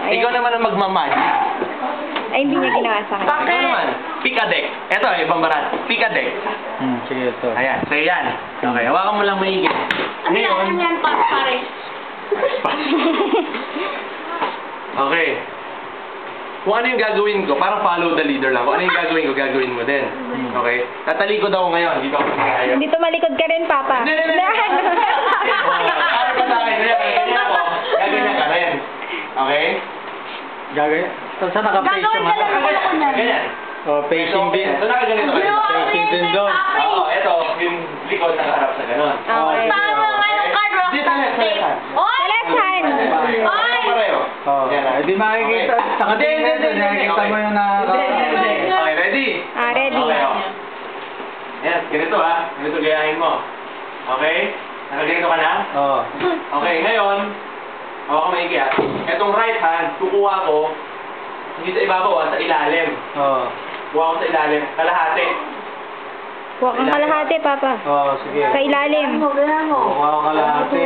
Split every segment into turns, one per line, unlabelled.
Ayan.
Ikaw naman ang magmamagic.
Ay, hindi niya ginawa sa akin.
Ikaw naman. Pick a deck. Ito, ibang barat. Pick a deck.
Sige, ito.
Ayan, sa'yo yan. Okay, hawakan mo lang maigit. Ngayon,
Ano yan, pare?
okay. Kung ano yung gagawin ko, parang follow the leader lang. Kung ano yung gagawin ko, gagawin mo din. Okay? Tatalikod ako ngayon. Dito ako ayaw.
Dito malikod ka rin, Papa.
Hindi. Ano pa sa akin? Ganyan ako. Gaganyan ka rin. Okay?
Gagawin. Saan naka-face
Gagawin
yung
ka lang
mga?
ako niyan.
Ganyan.
Oh, facing din.
So, nakaganito kayo.
Facing din doon.
Oo, eto. Yung likod nakaharap sa ganon.
Okay.
Tama nga yung card, rock,
Dito,
tape.
Sa left hand.
Oy! Pareho.
Oh,
Yan na.
di makikita.
Okay.
Nakatingin na doon. Nakikita mo yung
Okay, ready?
Ready.
Okay, oh. Yan, ganito ganito gayahin mo. Okay? Nakaganito ka na?
Oo.
Okay, ngayon, ako ka maigi Etong right hand, kukuha ko, hindi sa ibabaw sa ilalim.
Oo.
Kuha ko sa ilalim, kalahati.
Huwag kang kalahati, Papa.
Oo, sige.
Sa ilalim.
Kuha ko kalahati.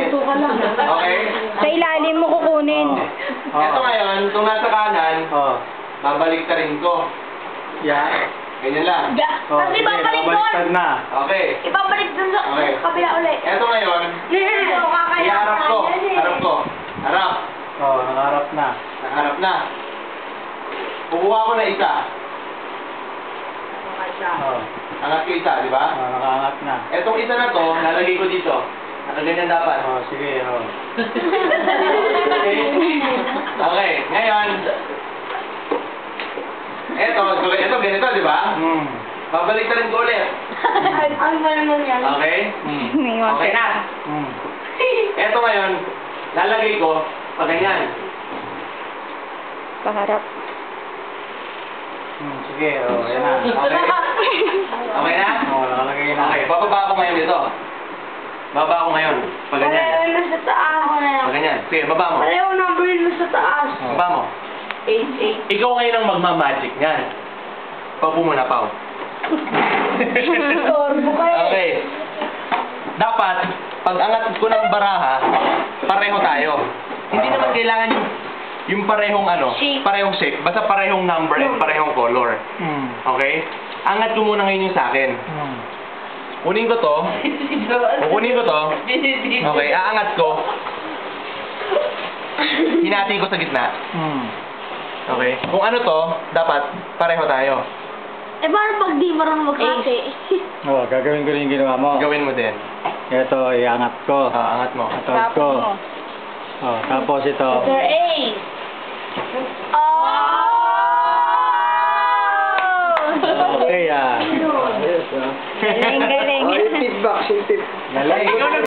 Okay?
Sa ilalim mo kukunin.
Ito ngayon, itong nasa kanan,
Oo.
babalik ka rin ko.
Yeah.
Ganyan lang.
Oh,
Tapos
sige,
ibabalik
babaliktad
doon.
na.
Okay.
Ibabalik doon sa
Okay.
kabila ulit.
Ito ngayon, iharap ko. Harap ko. Harap.
Oo, nakaharap na.
Naharap na. Kukuha ko na isa.
Oo.
Angat ko isa, di ba?
Nakaangat na.
Etong isa na to, lalagay ko dito. Nakaganyan dapat.
Oo, sige. Oo.
Okay, ngayon. Ito, ganito, di ba? Babalik na rin ko ulit.
Ano ba naman yan?
Okay?
Naiwan
Okay
ka.
na. Ito ngayon, lalagay ko pag ganyan.
Paharap.
Sige, oo. Yan na.
Okay? Okay na?
Oo, nakalagay na.
Okay, bababa ako ngayon dito. Baba ako ngayon. Pag ganyan.
Pareho na sa taas.
Pag ganyan. Sige, baba mo.
Pareho number na sa taas.
Baba mo.
8.
Ikaw ngayon ang magmamagic niyan. Paupo muna, Pao.
Torbo kayo.
Okay. Dapat, pag angat ko ng baraha, pareho tayo. Hindi naman kailangan yung parehong
Shape.
parehong shape. Basta parehong number and parehong color. Okay? Angat ko muna ngayon yung sa akin. Kunin ko to. Kukunin ko to. Okay, aangat ko. Hinati ko sa gitna. Okay? Kung ano to, dapat pareho tayo.
Eh, paano pag di marunong maghati?
Oo, gagawin ko rin yung ginawa mo.
Gawin mo din.
Ito, iangat ko.
Angat mo.
Atawag ko. Oh, tapos ito.
Sir A. Oh!
Okay,
Galing, galing.
Feedback, yung tip. Galing.